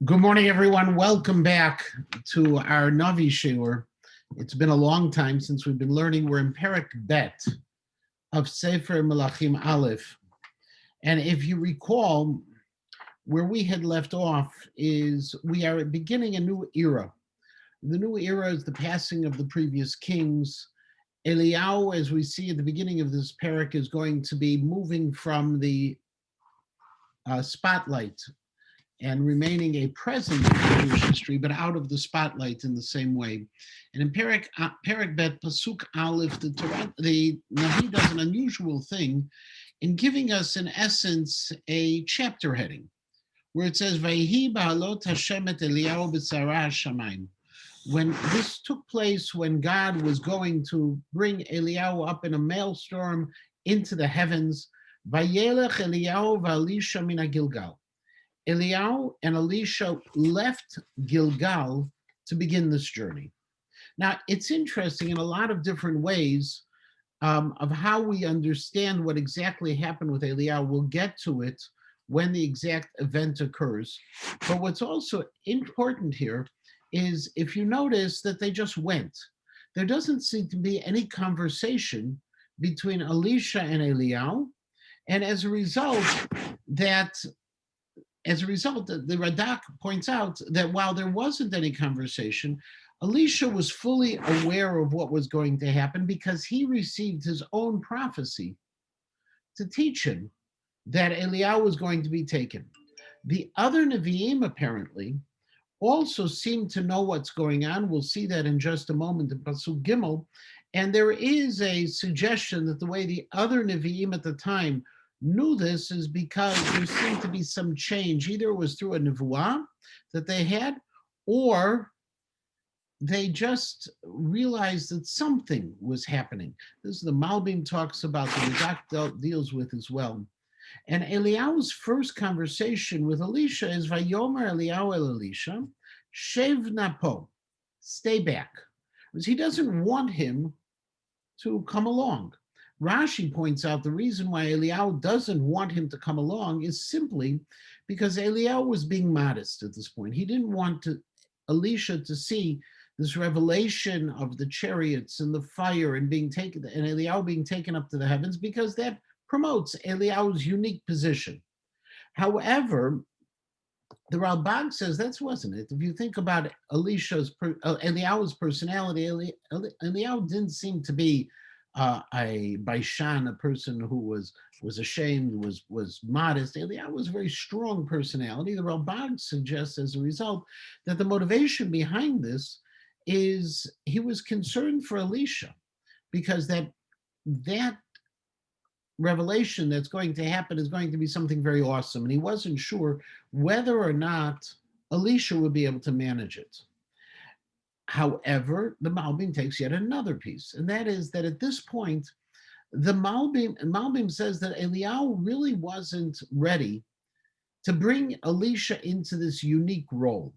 Good morning, everyone. Welcome back to our Navi Shiur. It's been a long time since we've been learning. We're in Perek Bet of 2Melachim Aleph. And if you recall, where we had left off is we are beginning a new era. The new era is the passing of the previous kings. Eliyahu, as we see at the beginning of this Perek, is going to be moving from the spotlight and remaining a present in Jewish history, but out of the spotlight in the same way. And in Perek Bet Pasuk Aleph, the Navi does an unusual thing in giving us, in essence, a chapter heading, where it says, "Vayhi ba'alot Hashem et Eliyahu b'tzara hashamayim." When this took place, when God was going to bring Eliyahu up in a maelstrom into the heavens, Vayelech Eliyahu va'Elisha min Gilgal. Eliyahu and Elisha left Gilgal to begin this journey. Now, it's interesting in a lot of different ways of how we understand what exactly happened with Eliyahu. We'll get to it when the exact event occurs. But what's also important here is if you notice that they just went. There doesn't seem to be any conversation between Elisha and Eliyahu. And as a result, the Radak points out that while there wasn't any conversation, Elisha was fully aware of what was going to happen because he received his own prophecy to teach him that Eliyahu was going to be taken. The other Nevi'im apparently also seem to know what's going on. We'll see that in just a moment in Pasuk Gimel. And there is a suggestion that the way the other Nevi'im at the time knew this is because there seemed to be some change. Either it was through a nevuah that they had, or they just realized that something was happening. This is the Malbim talks about, the Radak deals with as well. And Eliyahu's first conversation with Elisha is Vayomer Eliyahu el Elisha, Shev napo, stay back. Because he doesn't want him to come along. Rashi points out the reason why Eliyahu doesn't want him to come along is simply because Eliyahu was being modest at this point. He didn't want Elisha to see this revelation of the chariots and the fire and Eliyahu being taken up to the heavens, because that promotes Eliyahu's unique position. However, the Ralbag says that wasn't it. If you think about Eliyahu's personality, Eliyahu didn't seem to be a Baishan, a person who was ashamed, was modest. Eliyahu was a very strong personality. The Ralbag suggests as a result that the motivation behind this is he was concerned for Elisha, because that revelation that's going to happen is going to be something very awesome. And he wasn't sure whether or not Elisha would be able to manage it. However, the Malbim takes yet another piece, and that is that at this point, the Malbim says that Eliyahu really wasn't ready to bring Elisha into this unique role.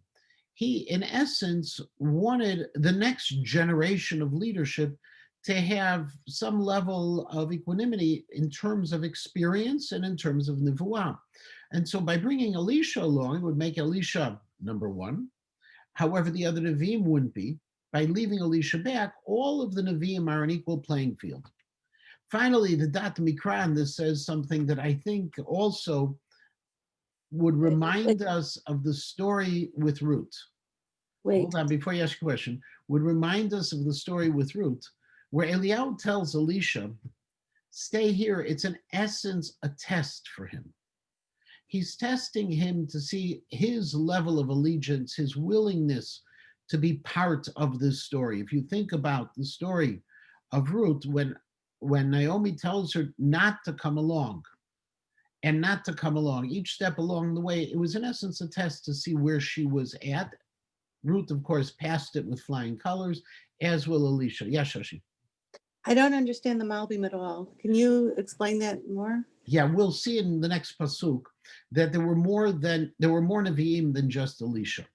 He, in essence, wanted the next generation of leadership to have some level of equanimity in terms of experience and in terms of nevuah. And so by bringing Elisha along, it would make Elisha number one. However, the other Nevi'im wouldn't be. By leaving Elisha back, all of the Nevi'im are an equal playing field. Finally, the Dat Mikra on this says something that I think also would remind us of the story with Ruth. Hold on, before you ask a question, would remind us of the story with Ruth, where Eliyahu tells Elisha, stay here. It's in essence a test for him. He's testing him to see his level of allegiance, his willingness to be part of this story. If you think about the story of Ruth, when Naomi tells her not to come along, each step along the way, it was in essence a test to see where she was at. Ruth, of course, passed it with flying colors, as will Elisha. Yeah, Shashi. I don't understand the Malbim at all. Can you explain that more? Yeah, we'll see in the next pasuk that there were more Nevi'im than just Elisha.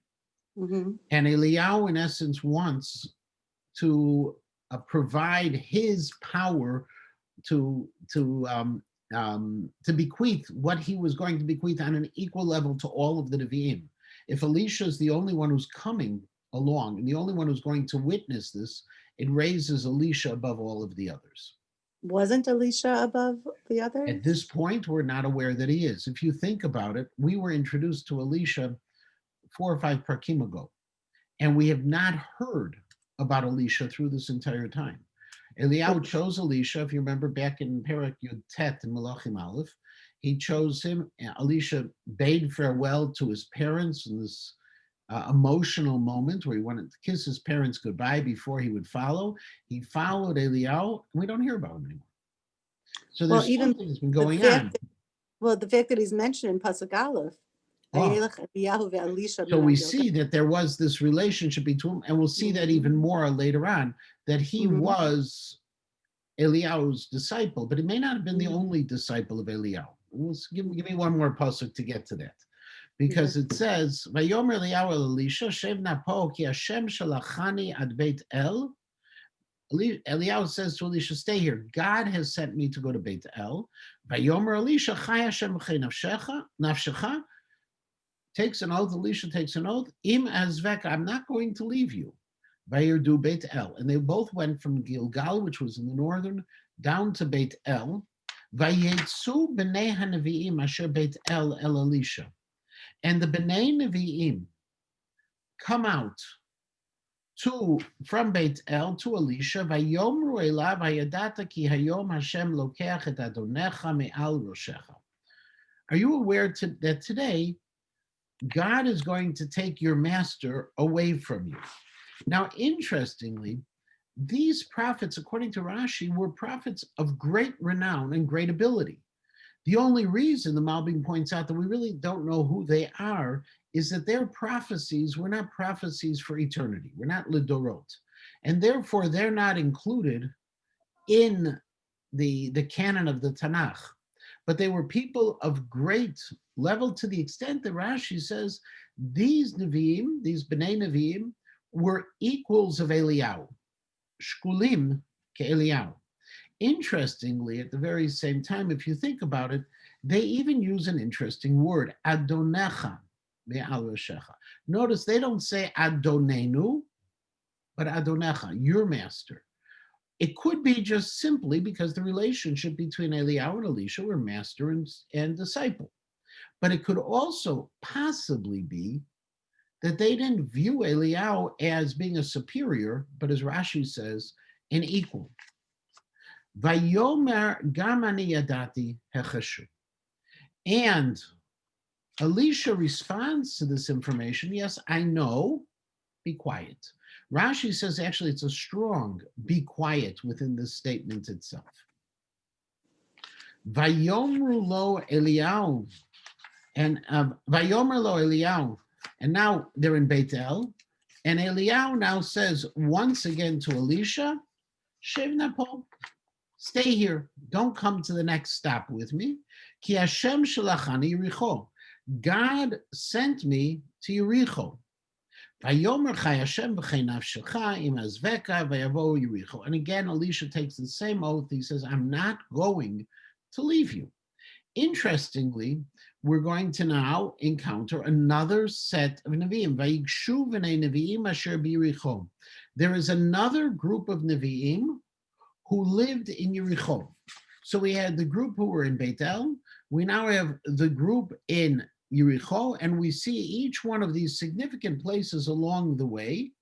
Mm-hmm. And Eliyahu, in essence, wants to provide his power to bequeath what he was going to bequeath on an equal level to all of the Nevi'im. If Elisha is the only one who's coming along and the only one who's going to witness this, it raises Elisha above all of the others. Wasn't Elisha above the others? At this point, we're not aware that he is. If you think about it, we were introduced to Elisha 4 or 5 prakim ago, and we have not heard about Elisha through this entire time. Eliyahu chose Elisha, if you remember back in Perek Yud Tet in 2Melachim Aleph, he chose him. Elisha bade farewell to his parents in this emotional moment where he wanted to kiss his parents goodbye before he would follow. He followed Eliyahu, and we don't hear about him anymore. So there's something that's been going on. The fact that he's mentioned in Pasuk Aleph. So we see that there was this relationship between, and we'll see that even more later on, that he was Eliyahu's disciple, but he may not have been the only disciple of Eliyahu. Give me one more pasuk to get to that, because it says, "Vayomer Eliyahu el Elisha, shev na po ki Hashem shalachani ad Beit El." Eliyahu says to Elisha, "Stay here. God has sent me to go to Beit El." Vayomer Elisha, Chai Hashem b'chei nafshecha. Takes an oath. Elisha takes an oath. Im azvek, I'm not going to leave you. Vayirdu Beit El, and they both went from Gilgal, which was in the northern, down to Beit El. Vayetzu b'nei hanaviim asher Beit El el Elisha, and the b'nei Nevi'im come out from Beit El to Elisha. Vayomru elav hayadata ki hayom Hashem lokeach et adonecha me'al roshecha. Are you aware that today God is going to take your master away from you? Now, interestingly, these prophets, according to Rashi, were prophets of great renown and great ability. The only reason the Malbim points out that we really don't know who they are is that their prophecies were not prophecies for eternity. We're not lidorot. And therefore, they're not included in the canon of the Tanakh. But they were people of great level, to the extent that Rashi says these Nevi'im, these B'nai Nevi'im, were equals of Eliyahu, shkulim ke Eliyahu. Interestingly, at the very same time, if you think about it, they even use an interesting word, Adonecha me'al roshecha. Notice they don't say Adonenu, but Adonecha, your master. It could be just simply because the relationship between Eliyahu and Elisha were master and disciple. But it could also possibly be that they didn't view Eliyahu as being a superior, but as Rashi says, an equal. Vayomer gam ani yadati hecheshu. And Elisha responds to this information, yes, I know, be quiet. Rashi says actually it's a strong be quiet within this statement itself. Vayomru lo Eliyahu, and Vayomer lo Eliyahu, and now they're in Beit El, and Eliyahu now says once again to Elisha, Shev napo, stay here, don't come to the next stop with me. Ki Hashem shalachani Yericho, God sent me to Yericho. And again, Elisha takes the same oath. He says, I'm not going to leave you. Interestingly, we're going to now encounter another set of Nevi'im. There is another group of Nevi'im who lived in Yericho. So we had the group who were in Beit El. We now have the group in Yericho, and we see each one of these significant places along the way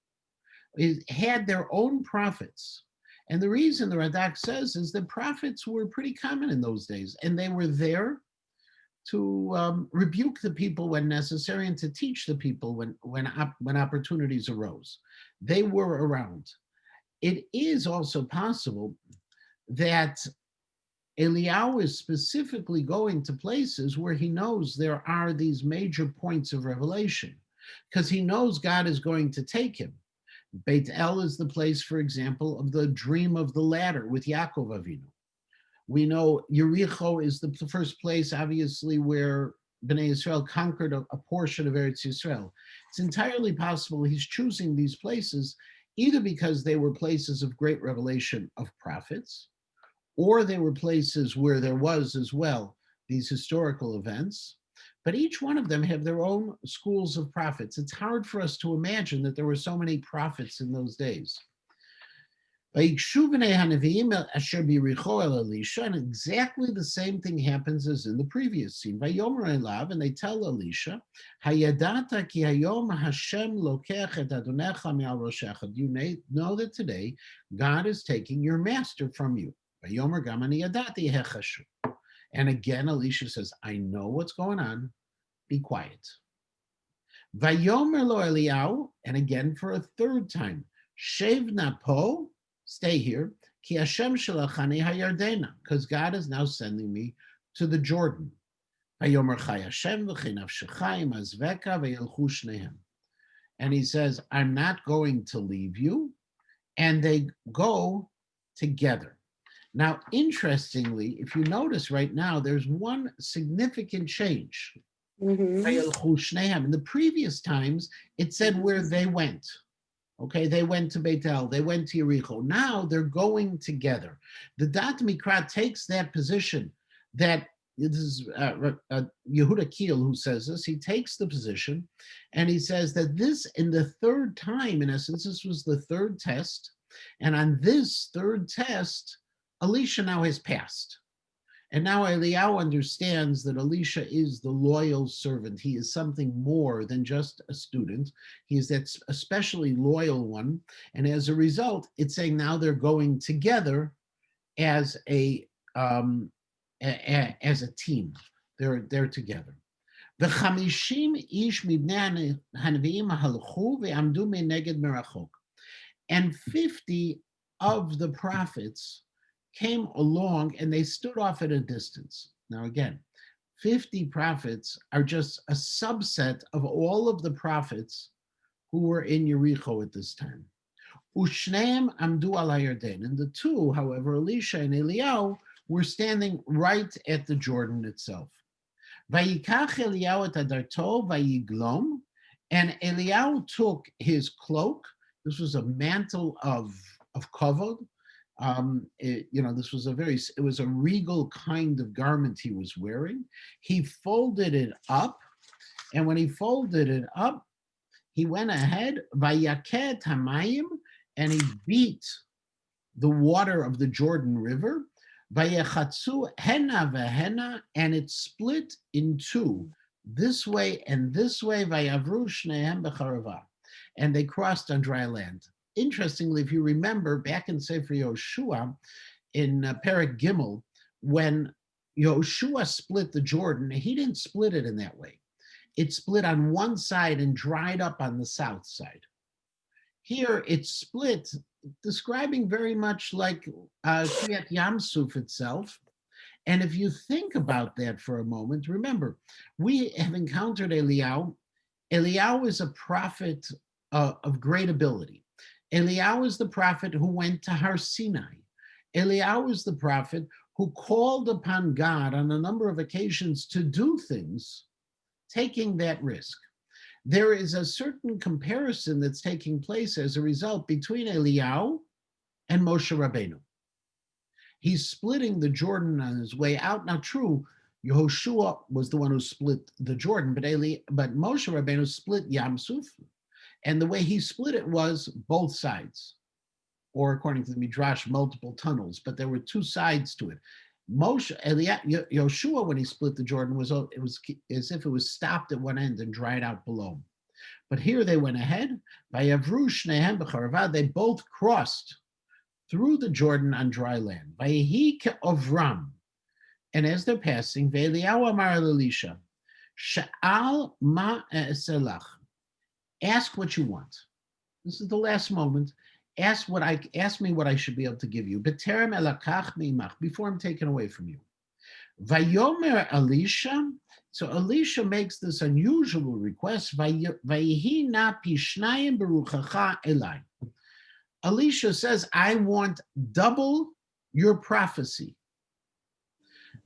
had their own prophets. And the reason the Radak says is that prophets were pretty common in those days, and they were there to rebuke the people when necessary and to teach the people when opportunities arose. They were around. It is also possible that Eliyahu is specifically going to places where he knows there are these major points of revelation, because he knows God is going to take him. Beit El is the place, for example, of the dream of the ladder with Yaakov Avinu. We know Yericho is the first place, obviously, where Bnei Yisrael conquered a portion of Eretz Yisrael. It's entirely possible he's choosing these places either because they were places of great revelation of prophets, or they were places where there was as well these historical events. But each one of them have their own schools of prophets. It's hard for us to imagine that there were so many prophets in those days. And exactly the same thing happens as in the previous scene. And they tell Elisha, do you know that today God is taking your master from you? And again, Elisha says, I know what's going on. Be quiet. Vayomer lo Eliyahu, and again for a third time, Shevna po, stay here, ki Hashem shalachani hayardena, because God is now sending me to the Jordan. Vayomer chai Hashem v'chinavshechai mazveka v'yelchu shnehem. And he says, I'm not going to leave you, and they go together. Now, interestingly, if you notice right now, there's one significant change. Mhm. In the previous times, it said where they went. Okay, they went to Beitel, they went to Yericho. Now they're going together. The Dat Mikra takes that position that this is Yehuda Kiel who says this. He takes the position and he says that this, in the third time, in essence, this was the third test. And on this third test, Elisha now has passed. And now Eliyahu understands that Elisha is the loyal servant. He is something more than just a student. He is that especially loyal one. And as a result, it's saying now they're going together as a team. They're together. And 50 of the prophets came along and they stood off at a distance. Now again, 50 prophets are just a subset of all of the prophets who were in Yericho at this time. Ushneim amdu al hayarden, and the two, however, Elisha and Eliyahu, were standing right at the Jordan itself. Vayikach Eliyahu et adarto vayiglom, and Eliyahu took his cloak. This was a mantle of kavod. This was it was a regal kind of garment he was wearing. He folded it up, and when he folded it up, he went ahead, vayaket hamayim, and he beat the water of the Jordan River, vayachatzu hena vehena, and it split in two, this way and this way, vayavru shnehem b'charava, and they crossed on dry land. Interestingly, if you remember back in Sefer Yoshua, in Perek Gimel, when Yoshua split the Jordan, he didn't split it in that way. It split on one side and dried up on the south side. Here it's split, describing very much like Kriyat Yamsuf itself. And if you think about that for a moment, remember, we have encountered Eliyahu. Eliyahu is a prophet of great ability. Eliyahu is the prophet who went to Har Sinai. Eliyahu is the prophet who called upon God on a number of occasions to do things, taking that risk. There is a certain comparison that's taking place as a result between Eliyahu and Moshe Rabbeinu. He's splitting the Jordan on his way out. Now, true, Yehoshua was the one who split the Jordan, but Moshe Rabbeinu split Yam Suf. And the way he split it was both sides, or according to the Midrash, multiple tunnels, but there were two sides to it. Yoshua, when he split the Jordan, it was as if it was stopped at one end and dried out below. But here they went ahead. They both crossed through the Jordan on dry land. And as they're passing, Eliyahu amar Elisha, Sha'al ma eselach. Ask what you want. This is the last moment. Ask me what I should be able to give you. B'terem elakach meimach, before I'm taken away from you. Vayomer Elisha. So Elisha makes this unusual request. Vayihi na pishnayim beruchacha elai. Elisha says, I want double your prophecy.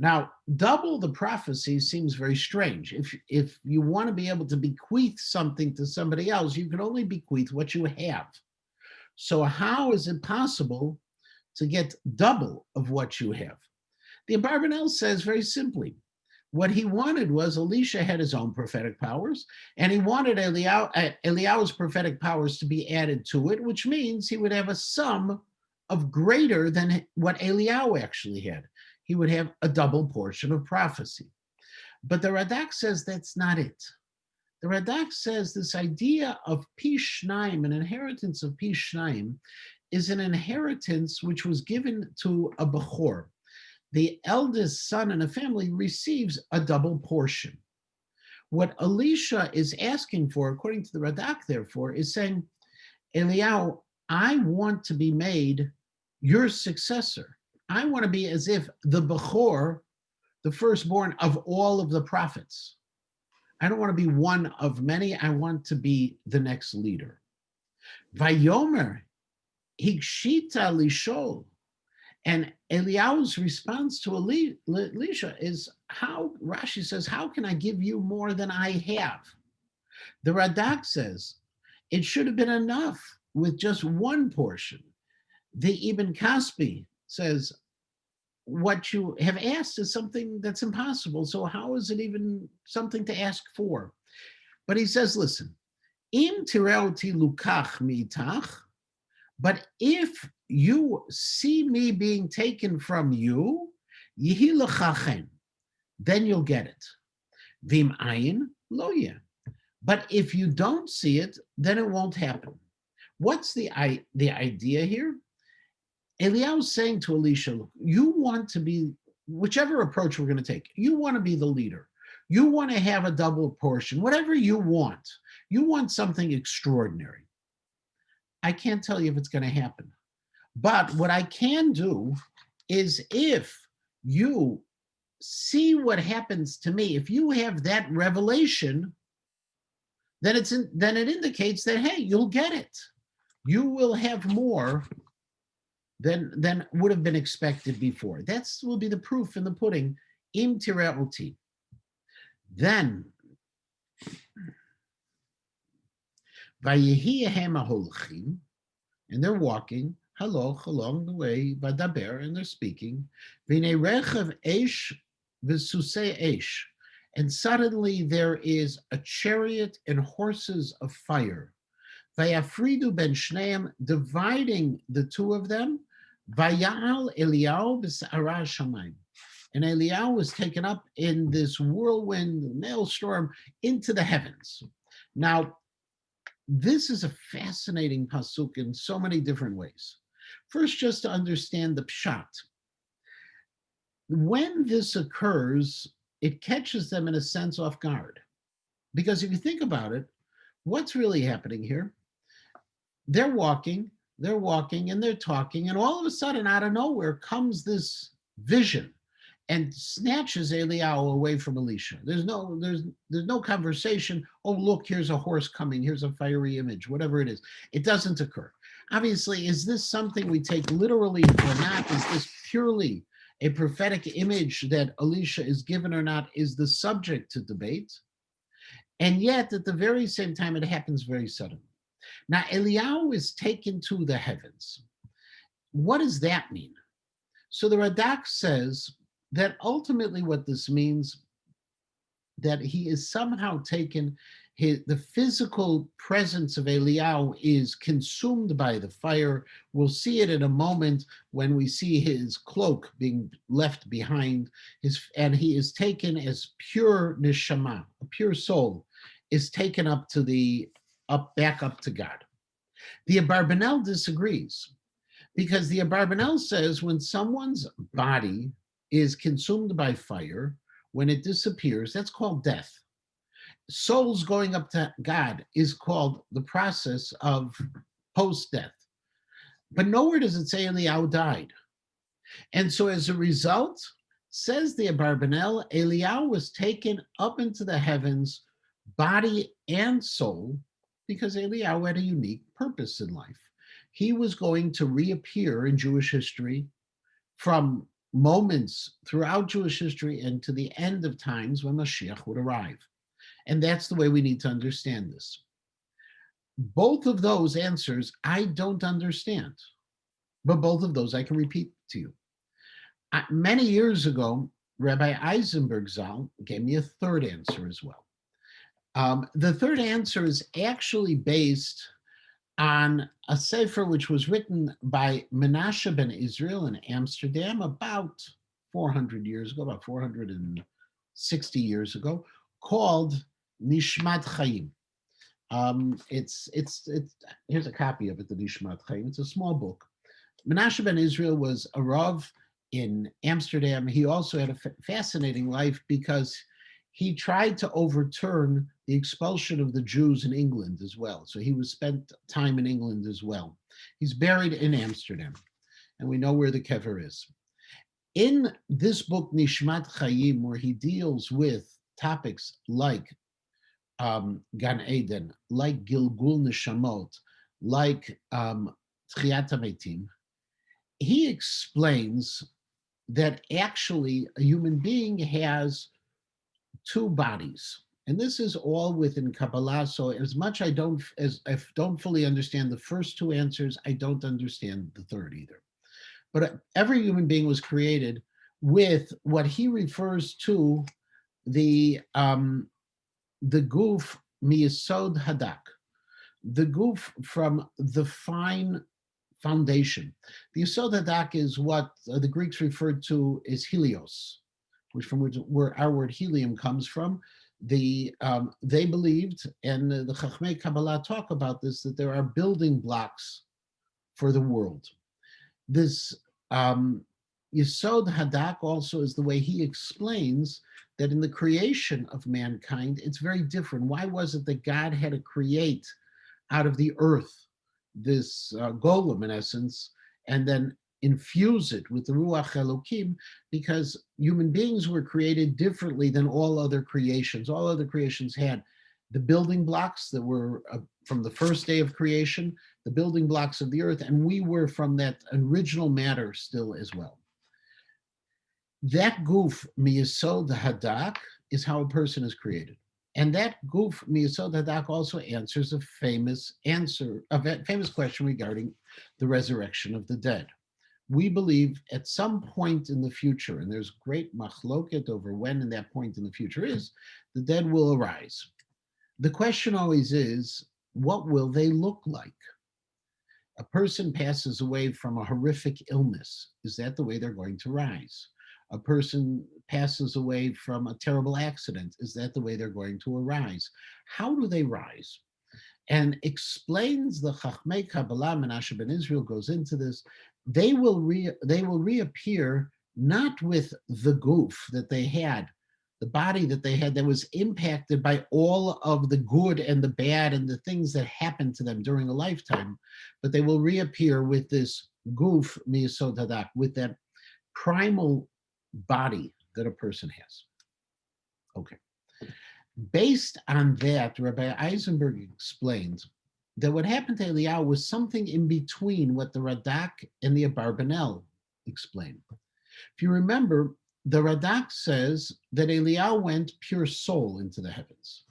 Now, double the prophecy seems very strange. If you want to be able to bequeath something to somebody else, you can only bequeath what you have. So how is it possible to get double of what you have? The Abarbanel says very simply, What he wanted was Elisha had his own prophetic powers, and he wanted Eliyahu's prophetic powers to be added to it, which means he would have a sum of greater than what Eliyahu actually had. He would have a double portion of prophecy. But the Radak says that's not it. The Radak says this idea of Pishnaim, an inheritance of Pishnaim, is an inheritance which was given to a Bechor. The eldest son in a family receives a double portion. What Elisha is asking for, according to the Radak, therefore, is saying, Eliyahu, I want to be made your successor. I want to be as if the Bechor, the firstborn of all of the prophets. I don't want to be one of many. I want to be the next leader. Vayomer, higshita lishol. And Eliyahu's response to Elisha is, how, Rashi says, how can I give you more than I have? The Radak says, it should have been enough with just one portion. The Ibn Kaspi says, what you have asked is something that's impossible. So how is it even something to ask for? But he says, listen, im tireuti lukach mitach, but if you see me being taken from you, yihi lechachen, then you'll get it. Vim ayin lo yeh. But if you don't see it, then it won't happen. What's the idea here? Eliyahu is saying to Elisha, look, you want to be, whichever approach we're going to take, you want to be the leader. You want to have a double portion, whatever you want. You want something extraordinary. I can't tell you if it's going to happen. But what I can do is if you see what happens to me, if you have that revelation, then it indicates that, hey, you'll get it. You will have more than would have been expected before. That will be the proof in the pudding. Im tireuti. Then, vayehihem aholchim, and they're walking haloch along the way, vadaber, and they're speaking. V'nei rechav eish v'susei eish, and suddenly there is a chariot and horses of fire. Vayafridu ben shneim, dividing the two of them. Vayal Eliyahu b'sa'ara shamayim, and Eliyahu was taken up in this whirlwind maelstrom into the heavens. Now, this is a fascinating pasuk in so many different ways. First, just to understand the pshat. When this occurs, it catches them in a sense off guard. Because if you think about it, what's really happening here? They're walking, and they're talking, and all of a sudden, out of nowhere, comes this vision and snatches Eliyahu away from Elisha. There's no conversation. Oh, look, here's a horse coming. Here's a fiery image, whatever it is. It doesn't occur. Obviously, is this something we take literally or not? Is this purely a prophetic image that Elisha is given or not is the subject to debate? And yet, at the very same time, it happens very suddenly. Now, Eliyahu is taken to the heavens. What does that mean? So the Radak says that ultimately what this means, that he is somehow taken, the physical presence of Eliyahu is consumed by the fire. We'll see it in a moment when we see his cloak being left behind, and he is taken as pure neshama, a pure soul, is taken up to back up to God. The Abarbanel disagrees, because the Abarbanel says when someone's body is consumed by fire, when it disappears, that's called death. Souls going up to God is called the process of post-death. But nowhere does it say Eliyahu died. And so as a result, says the Abarbanel, Eliyahu was taken up into the heavens, body and soul, because Eliyahu had a unique purpose in life. He was going to reappear in Jewish history from moments throughout Jewish history and to the end of times when Mashiach would arrive. And that's the way we need to understand this. Both of those answers I don't understand, but both of those I can repeat to you. Many years ago, Rabbi Eisenberg Zal gave me a third answer as well. The third answer is actually based on a sefer which was written by Menashe ben Israel in Amsterdam about 400 years ago, about 460 years ago, called Nishmat Chaim. It's here's a copy of it, the Nishmat Chaim. It's a small book. Menashe ben Israel was a Rav in Amsterdam. He also had a fascinating life because he tried to overturn the expulsion of the Jews in England as well. So he was spent time in England as well. He's buried in Amsterdam, and we know where the kever is. In this book, Nishmat Chaim, where he deals with topics like Gan Eden, like Gilgul Neshamot, like Tchiyat HaMetim, he explains that actually a human being has two bodies. And this is all within Kabbalah. So as much I don't fully understand the first two answers, I don't understand the third either. But every human being was created with what he refers to the goof miyesod hadak, the goof from the fine foundation. The Yesod Hadak is what the Greeks referred to as helios, where our word helium comes from. They believed, and the Chachmei Kabbalah talk about this, that there are building blocks for the world. This Yesod Hadak also is the way he explains that in the creation of mankind, it's very different. Why was it that God had to create out of the earth this golem, in essence, and then infuse it with the Ruach Elokim? Because human beings were created differently than all other creations. All other creations had the building blocks that were from the first day of creation, the building blocks of the earth, and we were from that original matter still as well. That goof, miyesod hadak, is how a person is created. And that goof miyesod hadak also answers a famous question regarding the resurrection of the dead. We believe at some point in the future, and there's great machloket over when in that point in the future is, the dead will arise. The question always is, what will they look like? A person passes away from a horrific illness. Is that the way they're going to rise? A person passes away from a terrible accident. Is that the way they're going to arise? How do they rise? And explains the Chachmei Kabbalah, Menashe ben Israel goes into this. They will reappear not with the goof that they had, the body that they had that was impacted by all of the good and the bad and the things that happened to them during a lifetime, but they will reappear with this goof miyesod hadak, with that primal body that a person has. Okay. Based on that, Rabbi Eisenberg explains that what happened to Eliyahu was something in between what the Radak and the Abarbanel explain. If you remember, the Radak says that Eliyahu went pure soul into the heavens.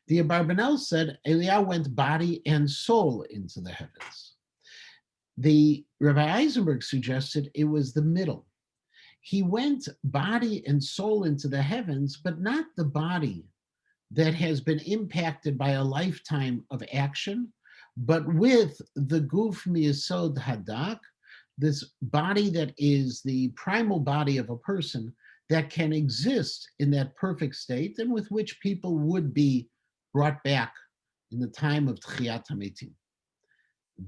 The Abarbanel said Eliyahu went body and soul into the heavens. The Rabbi Eisenberg suggested it was the middle. He went body and soul into the heavens, but not the body that has been impacted by a lifetime of action, but with the guf miyesod hadak, this body that is the primal body of a person that can exist in that perfect state and with which people would be brought back in the time of Tchiyat HaMetim.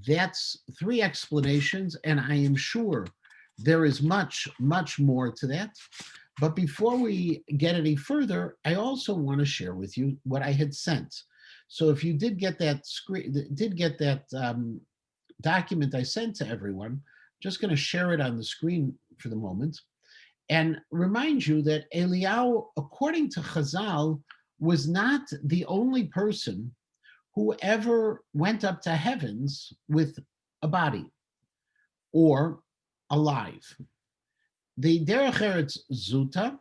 That's three explanations, and I am sure there is much, much more to that. But before we get any further, I also want to share with you what I had sent. So if you did get that document I sent to everyone, I'm just going to share it on the screen for the moment and remind you that Eliyahu, according to Chazal, was not the only person who ever went up to heavens with a body or alive. The Derech Eretz Zuta,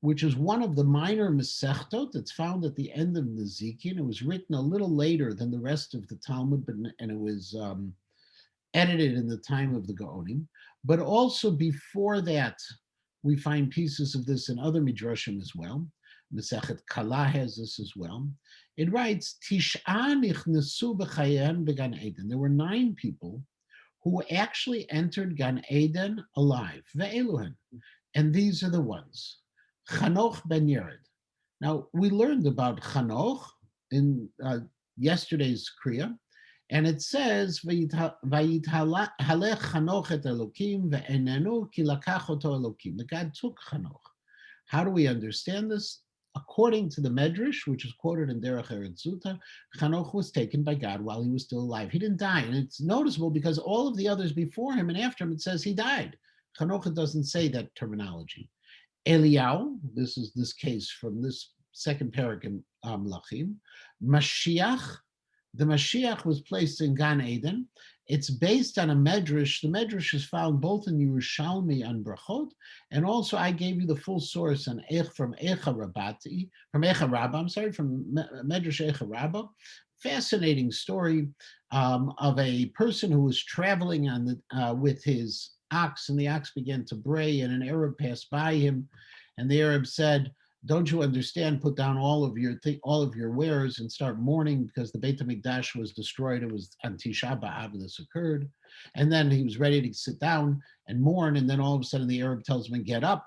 which is one of the minor Masechtot that's found at the end of Nezikin, it was written a little later than the rest of the Talmud, and it was edited in the time of the Gaonim. But also before that, We find pieces of this in other midrashim as well. Masechet Kala has this as well. It writes, Tish'a nichnesu b'chayen b'gan Eden. There were 9 people who actually entered Gan Eden alive. Ve'eluhen. And these are the ones. Chanoch ben Yered. Now, we learned about Chanoch in yesterday's Kriya, and it says, Vayithalech Chanoch et Elokim ve'enenu ki lakach oto Elokim. That God took Chanoch. How do we understand this? According to the Medrash, which is quoted in Derech Eretz Zuta, Chanoch was taken by God while he was still alive. He didn't die. And it's noticeable because all of the others before him and after him, it says he died. Chanoch doesn't say that terminology. Eliyahu, this is this case from this second Perek in 2Melachim. Mashiach, the Mashiach was placed in Gan Eden. It's based on a medrash. The medrash is found both in Yerushalmi and Brachot, and also I gave you the full source on from Echa Rabati, from Echa Rabbah. I'm sorry, from Medrash Echa Rabbah. Fascinating story of a person who was traveling on the with his ox, and the ox began to bray, and an Arab passed by him, and the Arab said, "Don't you understand? Put down all of your wares and start mourning because the Beit HaMikdash was destroyed. It was on Tisha B'Av this occurred." And then he was ready to sit down and mourn, and then all of a sudden the Arab tells him, get up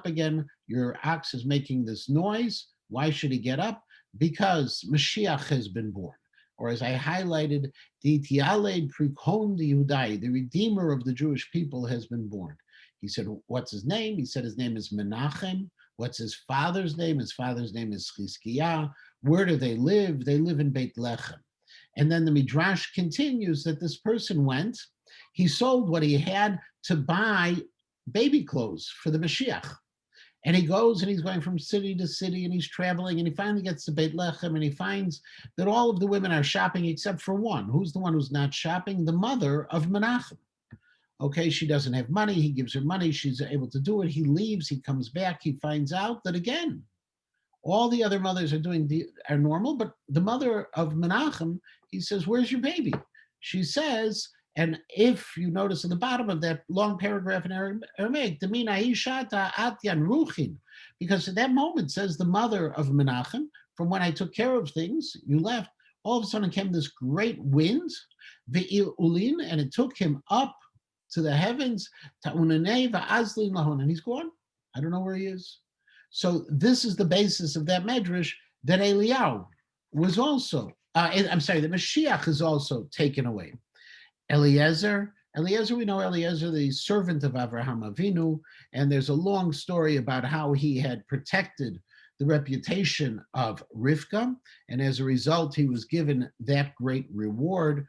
again. Your ox is making this noise. Why should he get up? Because Mashiach has been born. Or as I highlighted, the Tialed Prikon de Yudai, the Redeemer of the Jewish people, has been born. He said, what's his name? He said his name is Menachem. What's his father's name? His father's name is Chizkiah. Where do they live? They live in Beit Lechem. And then the Midrash continues that this person went, he sold what he had to buy baby clothes for the Mashiach. And he goes and he's going from city to city and he's traveling and he finally gets to Beit Lechem and he finds that all of the women are shopping except for one. Who's the one who's not shopping? The mother of Menachem. Okay, she doesn't have money. He gives her money. She's able to do it. He leaves. He comes back. He finds out that again, all the other mothers are normal, but the mother of Menachem, he says, "Where's your baby?" She says, and if you notice at the bottom of that long paragraph in Aramaic, because at that moment says the mother of Menachem, from when I took care of things, you left. All of a sudden came this great wind, and it took him up to the heavens, and he's gone. I don't know where he is. So this is the basis of that medrash that Eliyahu was also, I'm sorry, the Mashiach is also taken away. Eliezer, we know Eliezer, the servant of Avraham Avinu, and there's a long story about how he had protected the reputation of Rivka, and as a result, he was given that great reward.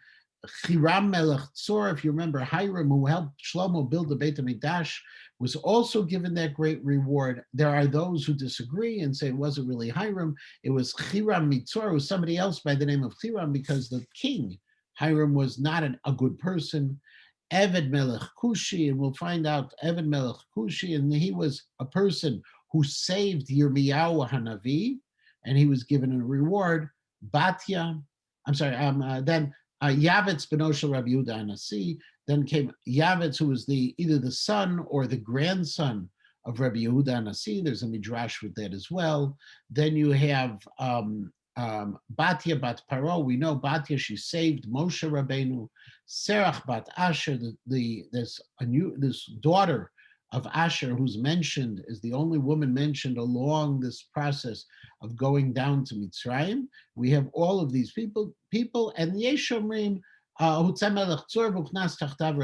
Hiram Melech Tzor, if you remember, Hiram, who helped Shlomo build the Beit HaMikdash, was also given that great reward. There are those who disagree and say it wasn't really Hiram. It was Hiram Mitzor, it was somebody else by the name of Hiram, because the king, Hiram, was not a good person. Eved Melech Kushi, and we'll find out Eved Melech Kushi, and he was a person who saved Yirmiyahu Hanavi, and he was given a reward. Then Yavetz Benoshel Rabbi Yehuda Anasi. Then came Yavetz, who was either the son or the grandson of Rabbi Yehuda Anasi. There's a midrash with that as well. Then you have Batya Bat Paro. We know Batya, she saved Moshe Rabbeinu. Serach Bat Asher, this daughter of Asher, who's mentioned, is the only woman mentioned along this process of going down to Mitzrayim. We have all of these people, and the Yeshomrim, Rabbi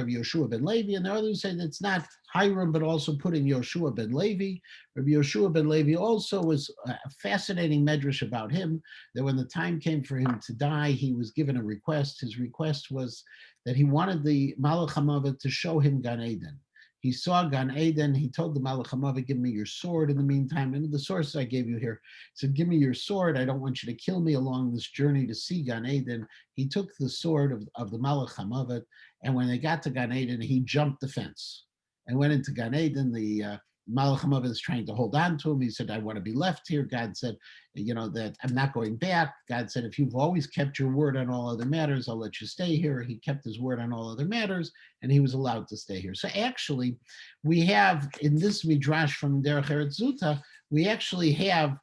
Yoshua ben Levi, and the others say that it's not Hiram, but also putting Yoshua ben Levi. Rabbi Yoshua ben Levi also was a fascinating medrash about him, that when the time came for him to die, he was given a request. His request was that he wanted the Malach HaMavet to show him Gan Eden. He saw Gan Eden. He told the Malach HaMavet, give me your sword in the meantime. And the sources I gave you here said, give me your sword. I don't want you to kill me along this journey to see Gan Eden. He took the sword of the Malach HaMavet, and when they got to Gan Eden, he jumped the fence and went into Gan Eden. The Malach HaMavet is trying to hold on to him. He said, I want to be left here. God said, that I'm not going back. God said, if you've always kept your word on all other matters, I'll let you stay here. He kept his word on all other matters, and he was allowed to stay here. So actually, we have, in this Midrash from Derech Eretz Zuta, we actually have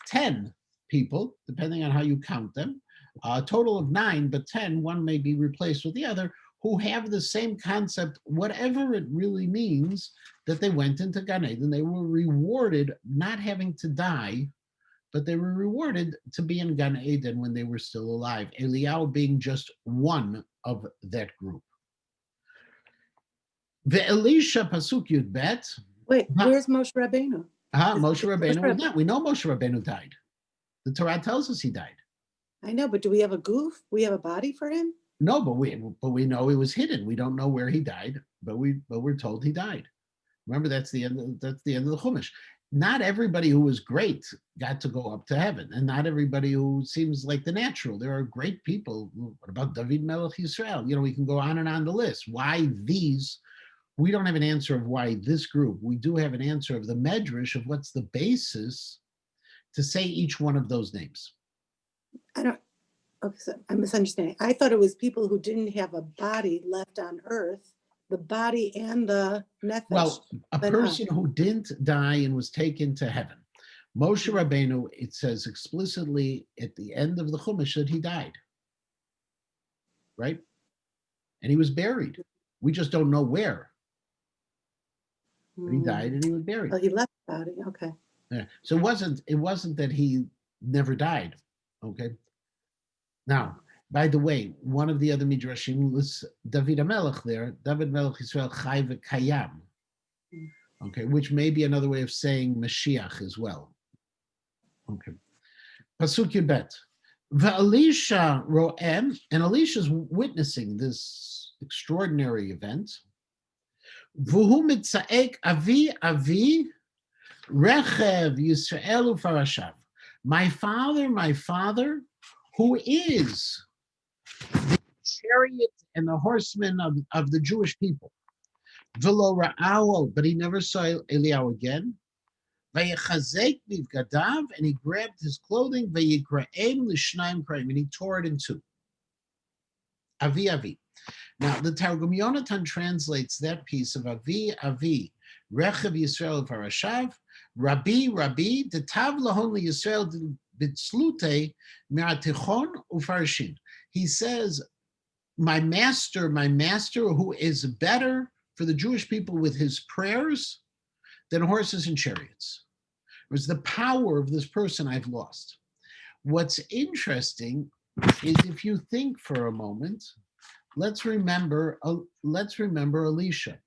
10 people, depending on how you count them, a total of 9, but 10, one may be replaced with the other, who have the same concept, whatever it really means, that they went into Gan Eden. They were rewarded not having to die, but they were rewarded to be in Gan Eden when they were still alive. Eliyahu being just one of that group. Ve'elisha pasuk Yud Bet. Wait, where's Moshe Rabbeinu? Moshe Rabbeinu was not. We know Moshe Rabbeinu died. The Torah tells us he died. I know, but do we have a goof? We have a body for him? No, but we know he was hidden. We don't know where he died, but we're told he died. Remember, that's the end of the Chumash. Not everybody who was great got to go up to heaven, and not everybody who seems like the natural. There are great people. What about 2Melachim Yisrael? We can go on and on the list. Why these? We don't have an answer of why this group. We do have an answer of the Medrash of what's the basis to say each one of those names. Okay, so I'm misunderstanding. I thought it was people who didn't have a body left on earth, the body and the nefesh. Well, a person who didn't die and was taken to heaven. Moshe Rabbeinu, it says explicitly at the end of the Chumash that he died. Right? And he was buried. We just don't know where. But he died and he was buried. Oh, he left the body. Okay. Yeah. So it wasn't that he never died. Okay. Now, by the way, one of the other midrashim lists David HaMelech there, David Melech Yisrael Chai V'Kayam, okay, which may be another way of saying Mashiach as well. Okay. Pasuk Yud Bet. V'Elisha ro'em, and Elisha's witnessing this extraordinary event. V'hu mitzaek avi avi rechev Yisrael u'farashav. My father, who is the chariot and the horsemen of the Jewish people. V'lo ra'ao, but he never saw Eliyahu again. Vayechazek bivgadav, and he grabbed his clothing. Vayikraem l'shnayim kraim, and he tore it in two. Avi avi. Now the Targum Yonatan translates that piece of avi avi rechev Yisrael v'arashav. Rabbi detav lahon liYisrael b'tzlute me'atichon ufarshin. He says, my master who is better for the Jewish people with his prayers than horses and chariots. It was the power of this person I've lost. What's interesting is if you think for a moment, let's remember Elisha.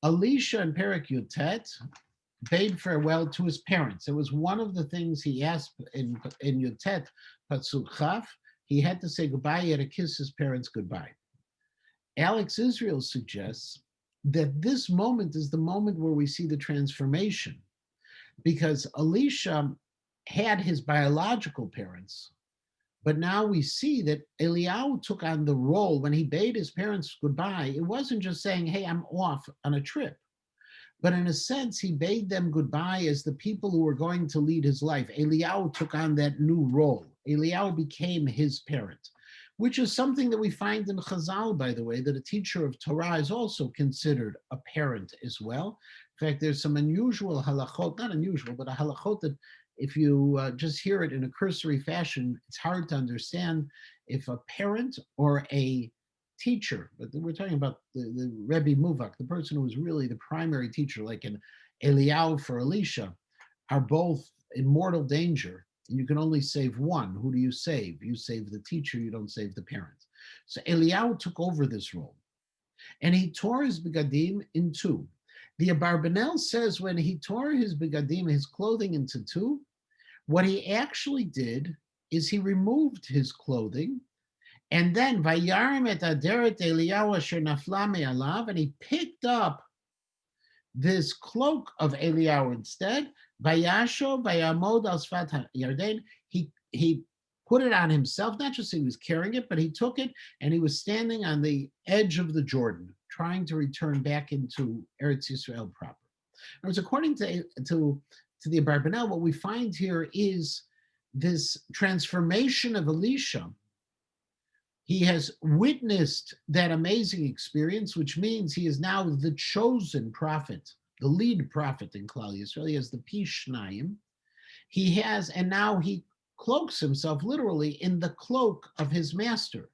Elisha in Perek Yutet bade farewell to his parents. It was one of the things he asked in Yutet Pasuk Chaf. He had to say goodbye. He had to kiss his parents goodbye. Alex Israel suggests that this moment is the moment where we see the transformation, because Elisha had his biological parents, but now we see that Eliyahu took on the role when he bade his parents goodbye. It wasn't just saying, hey, I'm off on a trip. But in a sense, he bade them goodbye as the people who were going to lead his life. Eliyahu took on that new role. Eliyahu became his parent, which is something that we find in Chazal, by the way, that a teacher of Torah is also considered a parent as well. In fact, there's some unusual halachot, not unusual, but a halachot that if you just hear it in a cursory fashion, it's hard to understand if a parent or a teacher, but we're talking about the Rebbe Muvak, the person who was really the primary teacher, like an Eliyahu for Elisha, are both in mortal danger. And you can only save one. Who do you save? You save the teacher, you don't save the parent. So Eliyahu took over this role. And he tore his begadim in two. The Abarbanel says when he tore his begadim, his clothing, into two, what he actually did is he removed his clothing, and then Vayarim et aderet Eliyahu asher nafla me'alav, and he picked up this cloak of Eliyahu instead. Vayasho vayamod al sfat Yarden. He put it on himself. Not just he was carrying it, but he took it and he was standing on the edge of the Jordan, trying to return back into Eretz Yisrael proper. In other words, according to the Abarbanel, what we find here is this transformation of Elisha. He has witnessed that amazing experience, which means he is now the chosen prophet, the lead prophet in Klal Yisrael. He has the Pishnayim. He has, and now he cloaks himself literally in the cloak of his master.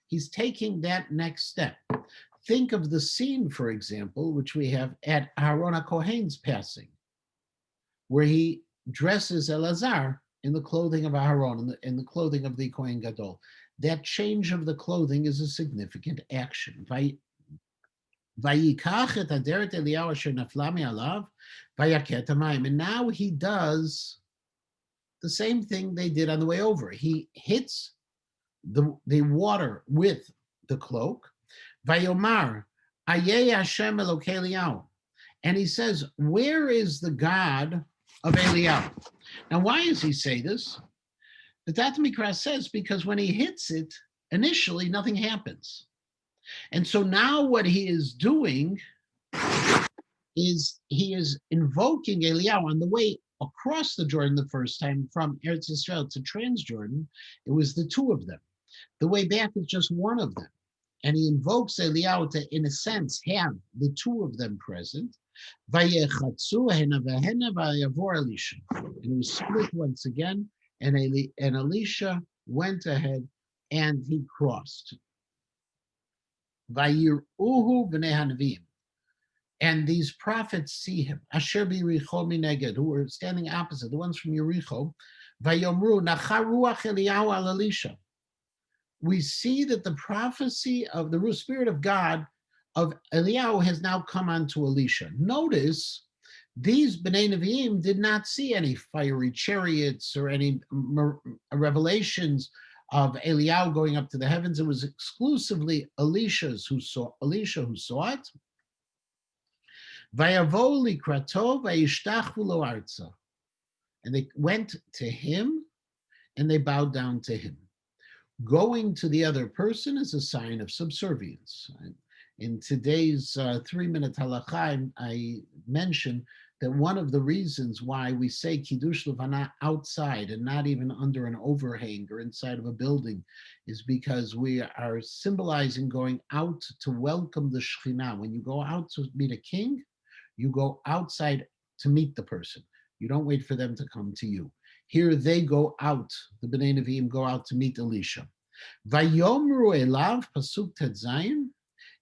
He's taking that next step. Think of the scene, for example, which we have at Aaron HaKohen's passing, where he dresses Elazar in the clothing of Aaron, in the clothing of the Kohen Gadol. That change of the clothing is a significant action. And now he does the same thing they did on the way over. He hits the water with the cloak. Vayomar, Ayeh Hashem Elokei Eliyahu. And he says, where is the God of Eliyahu? Now, why does he say this? The Dat Mikra says, because when he hits it, initially nothing happens. And so now what he is doing is he is invoking Eliyahu on the way across the Jordan the first time from Eretz Yisrael to Transjordan. It was the two of them. The way back is just one of them. And he invokes Eliyahu to, in a sense, have the two of them present. And it was split once again, and Elisha went ahead and he crossed. And these prophets see him, Asher b'Yericho mineged, who were standing opposite, the ones from Yericho. Vayomru nachar ruach Eliyahu al Elisha. We see that the prophecy of the Spirit of God of Eliyahu has now come onto Elisha. Notice these Bnei Nevi'im did not see any fiery chariots or any revelations of Eliyahu going up to the heavens. It was exclusively Elisha who saw it. Vayavo likrato vayishtachvu lo arza. And they went to him and they bowed down to him. Going to the other person is a sign of subservience. In today's 3-minute halakha, I mentioned that one of the reasons why we say Kiddush Levana outside and not even under an overhang or inside of a building is because we are symbolizing going out to welcome the Shekhinah. When you go out to meet a king, you go outside to meet the person. You don't wait for them to come to you. Here they go out, the Bnei Nevi'im go out to meet Elisha. Vayomru elav, pasuk tet zayin,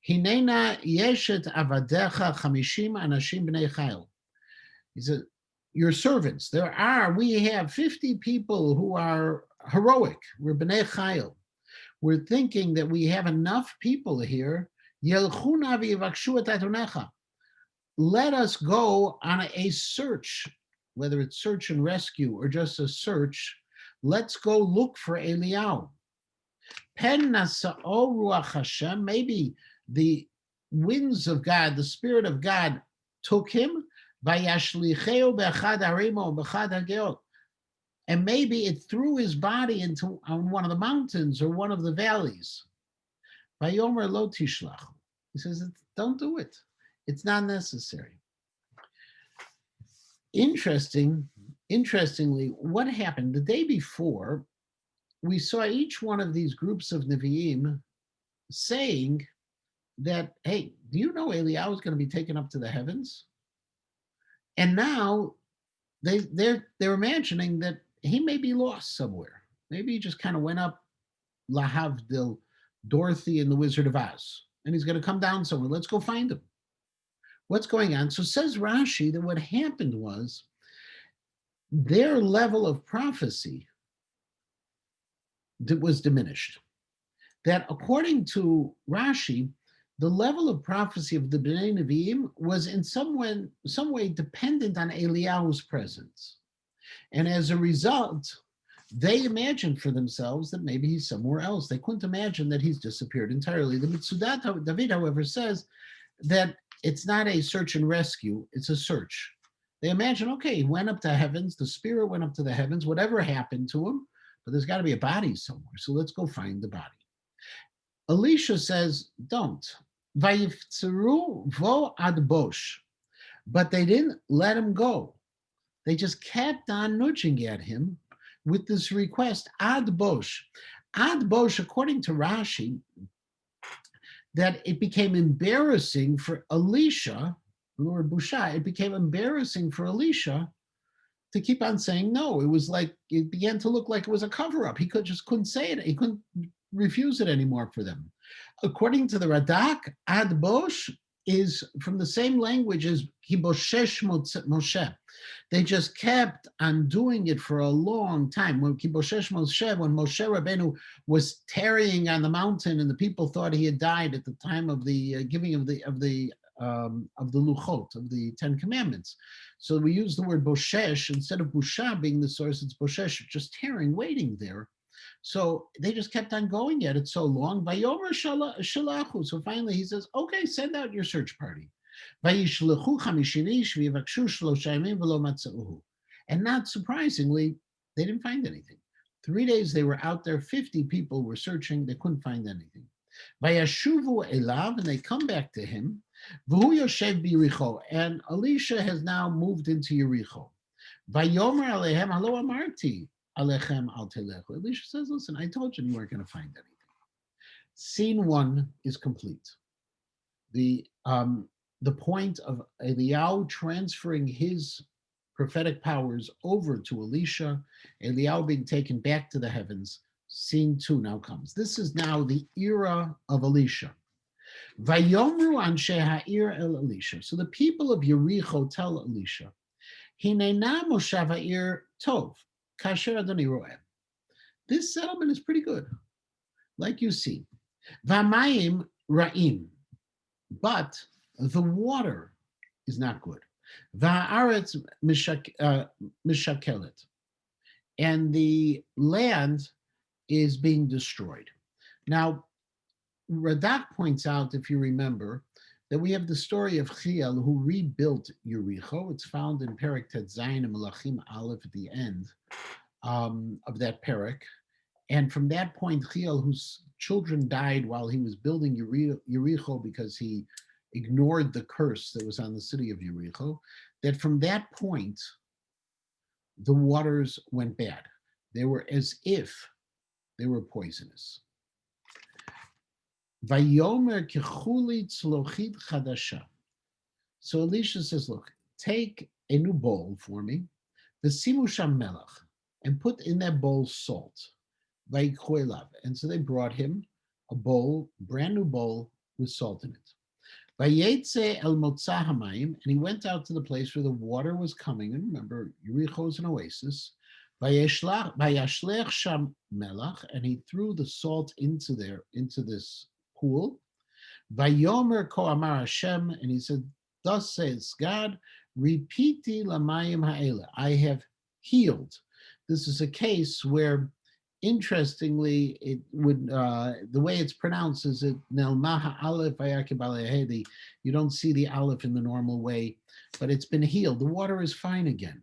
hinena yeshet avadecha chamishim anashim bnei chayil. He said, your servants, we have 50 people who are heroic. We're bnei chayil. We're thinking that we have enough people here. Yelchu Navi v'vakshu et atonecha. Let us go on a search, whether it's search and rescue or just a search. Let's go look for Eliyahu. Pen nasa'o ruach Hashem, maybe the winds of God, the Spirit of God took him, vayashlicheu bechad harimo bechad hageot, and maybe it threw his body on one of the mountains or one of the valleys. Vayomer lo tishlach. He says, don't do it. It's not necessary. Interestingly, what happened the day before, we saw each one of these groups of Nevi'im saying that, hey, do you know Eliyahu is going to be taken up to the heavens? And now they're imagining that he may be lost somewhere. Maybe he just kind of went up Lahavdil, Dorothy and the Wizard of Oz, and he's going to come down somewhere. Let's go find him. What's going on? So says Rashi that what happened was their level of prophecy was diminished. That according to Rashi, the level of prophecy of the Bnei Nevi'im was in some way dependent on Eliyahu's presence. And as a result, they imagined for themselves that maybe he's somewhere else. They couldn't imagine that he's disappeared entirely. The Mitzudat David, however, says that it's not a search and rescue, it's a search. They imagine, okay, he went up to heavens, the spirit went up to the heavens, whatever happened to him, but there's got to be a body somewhere, so let's go find the body. Elisha says, don't. Vayiftzuru vo ad bosh. But they didn't let him go. They just kept on nudging at him with this request, ad bosh. Ad bosh, according to Rashi, that it became embarrassing for Elisha, Lord Busha, it became embarrassing for Elisha to keep on saying no. It was like, it began to look like it was a cover up. He couldn't say it. He couldn't refuse it anymore for them. According to the Radak, ad bosh is from the same language as kiboshesh Moshe. They just kept on doing it for a long time. When kiboshesh Moshe, when Moshe Rabbeinu was tarrying on the mountain, and the people thought he had died at the time of the giving of the Luchot, of the Ten Commandments. So we use the word boshesh instead of busha being the source. It's boshesh, just tarrying, waiting there. So they just kept on going at it so long. Vayomer shalachu. So finally he says, okay, send out your search party. Vayishlechu chamishin ish v'yivakshu shlosha yamim v'lo matzauhu. And not surprisingly, they didn't find anything. 3 days they were out there, 50 people were searching, they couldn't find anything. Vayashuvu elav, and they come back to him. V'hu yoshev b'Yericho, and Elisha has now moved into Yericho. Vayomer alehem halo amarti alechem al telechu. Elisha says, listen, I told you weren't going to find anything. Scene one is complete. The point of Eliyahu transferring his prophetic powers over to Elisha, Eliyahu being taken back to the heavens, scene two now comes. This is now the era of Elisha. Vayomru anshe ha'ir el Elisha. So the people of Yericho tell Elisha, Hinena moshav ha'ir tov, kasher adoni roeh. This settlement is pretty good, like you see. Vamayim ra'im, but the water is not good. Va'aretz mishakelet, and the land is being destroyed. Now, Radak points out, if you remember, that we have the story of Chiel who rebuilt Yericho. It's found in Perek Tet Zayin and Melachim Aleph at the end of that Perek. And from that point, Chiel, whose children died while he was building Yericho because he ignored the curse that was on the city of Yericho, that from that point, the waters went bad. They were as if they were poisonous. Vayomer kechuli tzlochit chadasha. So Elisha says, look, take a new bowl for me, the simu sham melach, and put in that bowl salt. Vayikhu elav. And so they brought him a bowl, brand new bowl with salt in it. Vayetze el motza hamayim, and he went out to the place where the water was coming. And remember, Yericho is an oasis. Vayashlech sham melach, and he threw the salt into this pool. Vayomer ko amar Hashem, and he said, thus says God, repeati lamayim ha'ela, I have healed. This is a case where, interestingly, it would the way it's pronounced is it nelmaha aleph vayakib alehedi. You don't see the aleph in the normal way, but it's been healed. The water is fine again.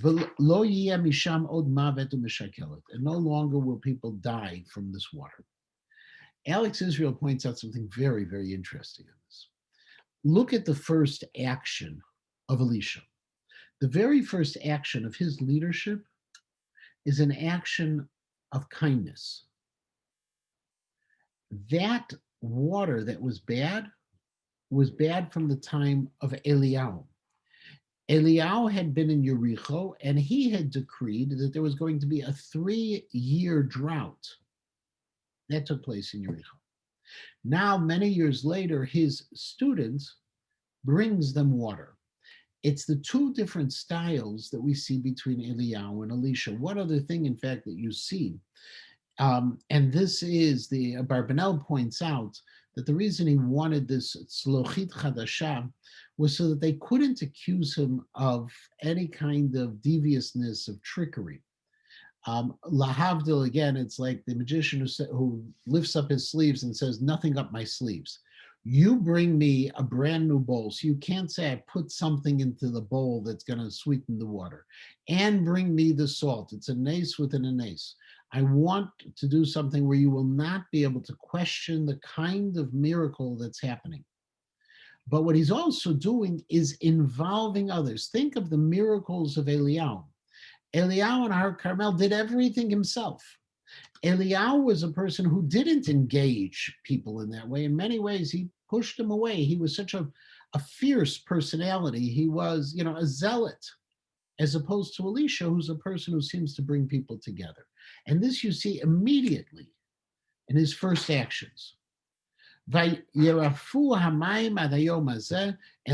Lo yeh misham od mavet u'mishakelet, and no longer will people die from this water. Alex Israel points out something very, very interesting in this. Look at the first action of Elisha. The very first action of his leadership is an action of kindness. That water that was bad from the time of Eliyahu. Eliyahu had been in Yericho, and he had decreed that there was going to be a 3-year drought. That took place in Yericho. Now, many years later, his student brings them water. It's the two different styles that we see between Eliyahu and Elisha. One other thing, in fact, that you see, and this is the Barbanel points out that the reason he wanted this tzlochit chadasha was so that they couldn't accuse him of any kind of deviousness, of trickery. Lahavdil, again, it's like the magician who lifts up his sleeves and says, nothing up my sleeves. You bring me a brand new bowl, so you can't say I put something into the bowl that's going to sweeten the water. And bring me the salt. It's a nace within a nace. I want to do something where you will not be able to question the kind of miracle that's happening. But what he's also doing is involving others. Think of the miracles of Eliyahu. Eliyahu on Har Carmel did everything himself. Eliyahu was a person who didn't engage people in that way. In many ways, he pushed them away. He was such a fierce personality. He was, a zealot, as opposed to Elisha, who's a person who seems to bring people together. And this you see immediately in his first actions. And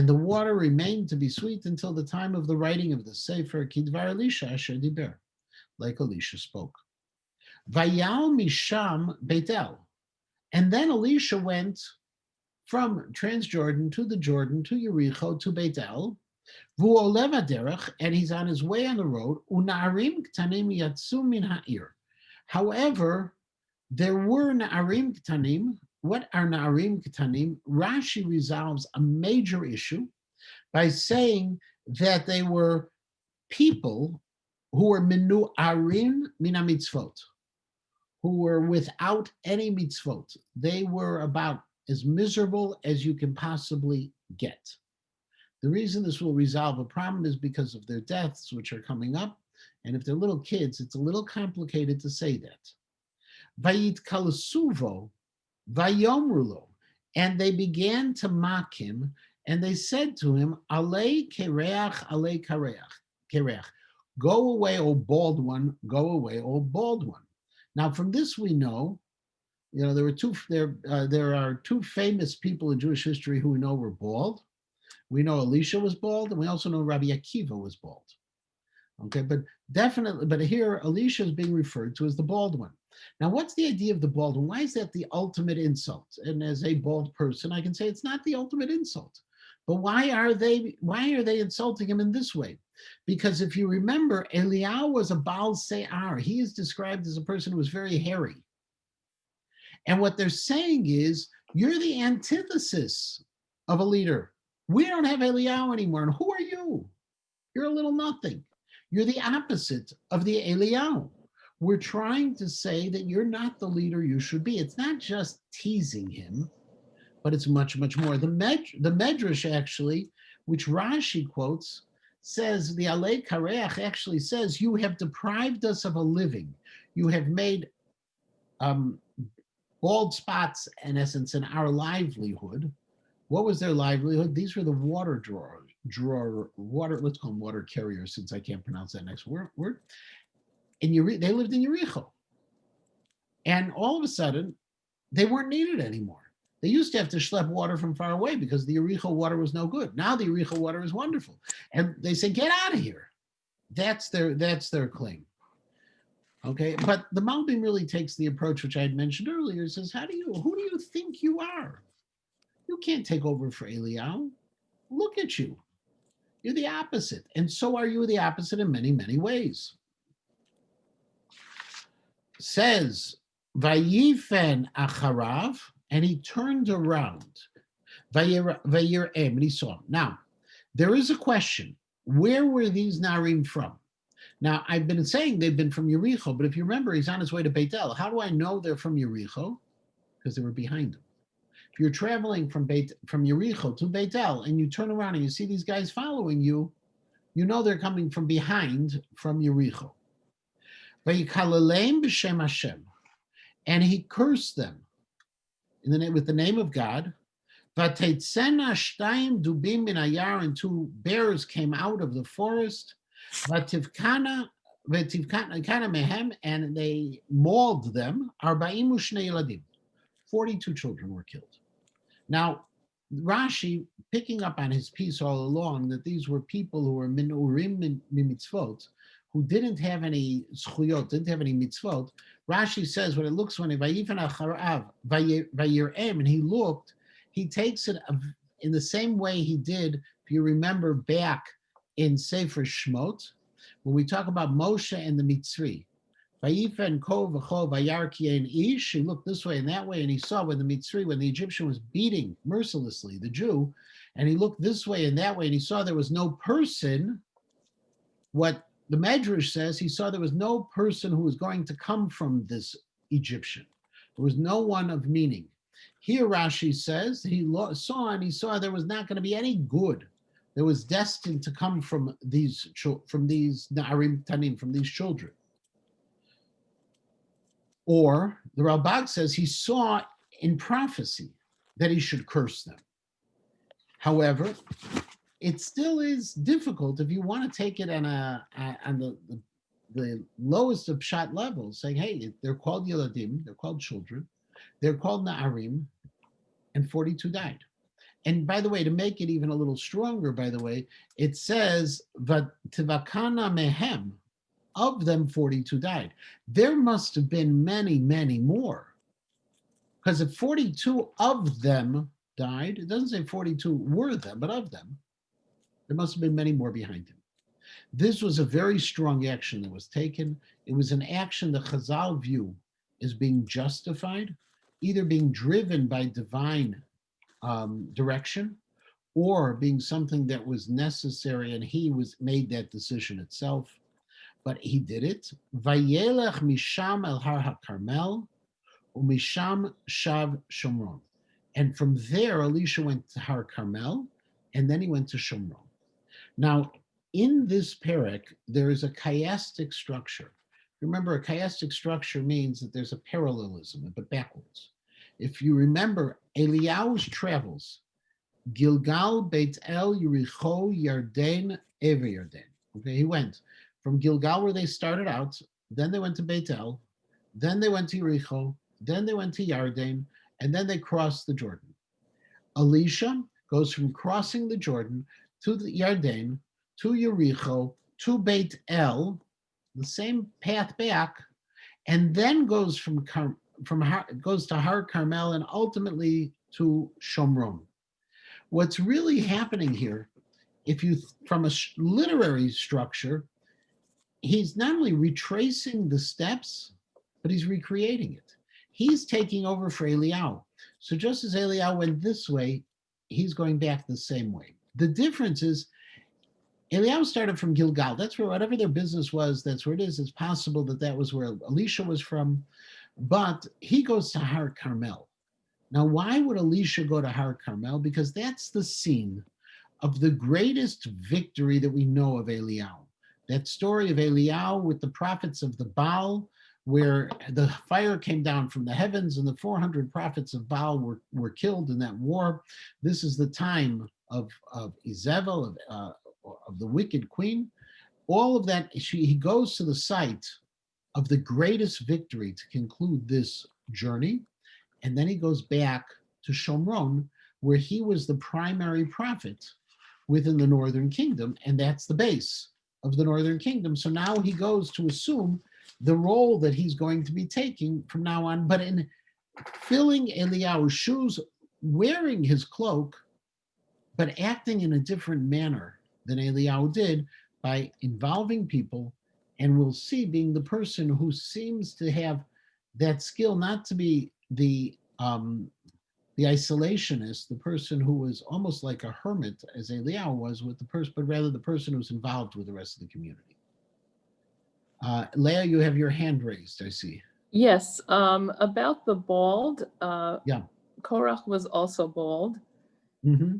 the water remained to be sweet until the time of the writing of the Sefer, Kidvar Elisha Asher Diber, like Elisha spoke. Vayal Misham Beitel. And then Elisha went from Transjordan to the Jordan to Yericho to Beitel. Vu'olev derech, and he's on his way on the road. Una'arim ktanim yatsu min ha'ir. However, there were na'arim ktanim. What are na'arim ktanim? Rashi resolves a major issue by saying that they were people who were menu'arim min ha'mitzvot, who were without any mitzvot. They were about as miserable as you can possibly get. The reason this will resolve a problem is because of their deaths, which are coming up. And if they're little kids, it's a little complicated to say that. Vayit kalasuvo, vayomrulo. And they began to mock him, and they said to him, Alei kereach, alei kereach. Go away, O bald one, go away, O bald one. Now, from this we know, there are two famous people in Jewish history who we know were bald. We know Elisha was bald, and we also know Rabbi Akiva was bald. Okay, but here Elisha is being referred to as the bald one. Now, what's the idea of the bald one? Why is that the ultimate insult? And as a bald person, I can say it's not the ultimate insult. But why are they insulting him in this way? Because if you remember, Eliyahu was a Baal Se'ar. He is described as a person who was very hairy. And what they're saying is, you're the antithesis of a leader. We don't have Eliyahu anymore. And who are you? You're a little nothing. You're the opposite of the Eliyahu. We're trying to say that you're not the leader you should be. It's not just teasing him, but it's much, much more. The Medrash actually, which Rashi quotes, says, the Alei Kareach actually says, you have deprived us of a living. You have made bald spots, in essence, in our livelihood. What was their livelihood? These were the water let's call them water carriers, since I can't pronounce that next word. They lived in Yericho. And all of a sudden, they weren't needed anymore. They used to have to schlep water from far away because the Yericho water was no good. Now the Yericho water is wonderful. And they say, get out of here. That's their claim. Okay, but the Malbim really takes the approach which I had mentioned earlier. It says, who do you think you are? You can't take over for Eliyahu. Look at you. You're the opposite. And so are you the opposite in many, many ways. Says, Vayifen acharav, and he turned around. Vayir'em, and he saw him. Now, there is a question. Where were these Narim from? Now, I've been saying they've been from Yericho, but if you remember, he's on his way to Beitel. How do I know they're from Yericho? Because they were behind him. If you're traveling from Yericho to Beitel and you turn around and you see these guys following you, you know they're coming from behind from Yericho. Vayikalaleim b'shem Hashem, and he cursed them with the name of God. Vatetzena shtayim dubim min hayar, and two bears came out of the forest. Vativkana mehem, and they mauled them. Arba'im u'shnei yeladim, 42 children were killed. Now, Rashi, picking up on his piece all along, that these were people who were min urim mitzvot, who didn't have any zchuyot, didn't have any mitzvot. Rashi says when it looks when Vayifen acharav vayir'em, and he looked, he takes it in the same way he did, if you remember back in Sefer Shmot, when we talk about Moshe and the Mitzri. Vayifen ko v'cho vayar ki'en ish, he looked this way and that way, and he saw when the Egyptian was beating mercilessly the Jew, and he looked this way and that way, and he saw there was no person. What the Medrash says, he saw there was no person who was going to come from this Egyptian. There was no one of meaning. Here Rashi says saw and he saw there was not going to be any good that was destined to come from these Na'arim Tanim, from these children. Or the Ralbag says he saw in prophecy that he should curse them. However, it still is difficult if you want to take it on the lowest of pshat levels, saying, hey, they're called Yeladim, they're called children, they're called Na'arim, and 42 died. And by the way, to make it even a little stronger, by the way, it says, Tivakana mehem, of them 42 died. There must have been many, many more. Because if 42 of them died, it doesn't say 42 were them, but of them, there must have been many more behind him. This was a very strong action that was taken. It was an action the Chazal view as being justified, either being driven by divine direction or being something that was necessary, and he made that decision itself. But he did it. Vayelech misham el har hakarmel, umisham shav shomron. And from there, Elisha went to Har Carmel, and then he went to Shomron. Now, in this Perek, there is a chiastic structure. Remember, a chiastic structure means that there's a parallelism, but backwards. If you remember, Eliyahu's travels, Gilgal, Beit El, Yericho, Yarden, Ever Yarden. Okay, he went from Gilgal, where they started out, then they went to Beit El, then they went to Yericho, then they went to Yarden, and then they crossed the Jordan. Elisha goes from crossing the Jordan to the Yarden, to Yericho, to Beit El, the same path back, and then goes goes to Har Carmel and ultimately to Shomron. What's really happening here, from a literary structure, he's not only retracing the steps, but he's recreating it. He's taking over for Eliyahu. So just as Eliyahu went this way, he's going back the same way. The difference is Eliyahu started from Gilgal. That's where whatever their business was, that's where it is. It's possible that was where Elisha was from. But he goes to Har Carmel. Now, why would Elisha go to Har Carmel? Because that's the scene of the greatest victory that we know of Eliyahu. That story of Eliyahu with the prophets of the Baal, where the fire came down from the heavens and the 400 prophets of Baal were killed in that war. This is the time of Izebel, of the wicked queen. All of that, he goes to the site of the greatest victory to conclude this journey. And then he goes back to Shomron, where he was the primary prophet within the northern kingdom. And that's the base of the northern kingdom. So now he goes to assume the role that he's going to be taking from now on, but in filling Eliyahu's shoes, wearing his cloak, but acting in a different manner than Eliyahu did by involving people, and we'll see being the person who seems to have that skill not to be the isolationist, the person who was almost like a hermit, as Eliyahu was with the person, but rather the person who's involved with the rest of the community. Leah, you have your hand raised, I see. Yes, about the bald, Yeah. Korach was also bald. Mm-hmm.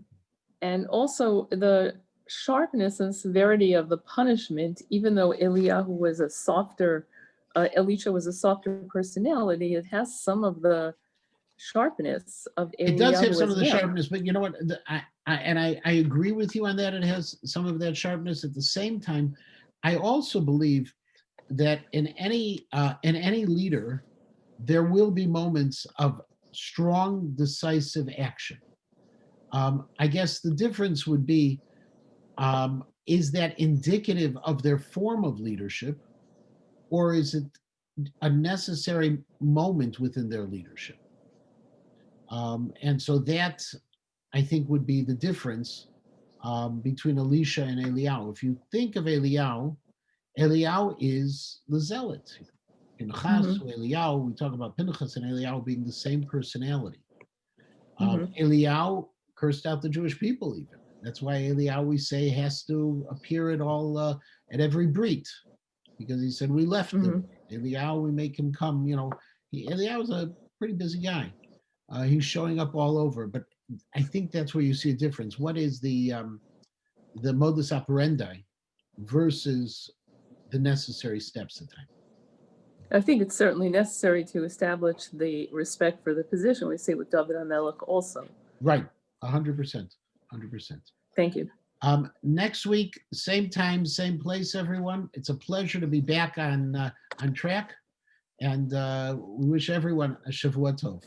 And also the sharpness and severity of the punishment, even though Elisha was a softer personality, it has some of the sharpness of Eliyahu. It does have some of the well. sharpness, but you know what? I agree with you on that. It has some of that sharpness. At the same time, I also believe that in any leader, there will be moments of strong, decisive action. I guess the difference would be, is that indicative of their form of leadership, or is it a necessary moment within their leadership? And so that, I think, would be the difference between Elisha and Eliyahu. If you think of Eliyahu is the zealot. Pinchas, Eliyahu, we talk about Pinchas and Eliyahu being the same personality. Eliyahu cursed out the Jewish people even. That's why Eliyahu, we say, has to appear at every brit, because he said, we left him. Eliyahu, we make him come, Eliyahu's a pretty busy guy. He's showing up all over, but I think that's where you see a difference. What is the modus operandi versus the necessary steps at times? I think it's certainly necessary to establish the respect for the position. We see with David HaMelech also. Right, 100%, 100%. Thank you. Next week, same time, same place, everyone. It's a pleasure to be back on track, and we wish everyone a Shavua Tov.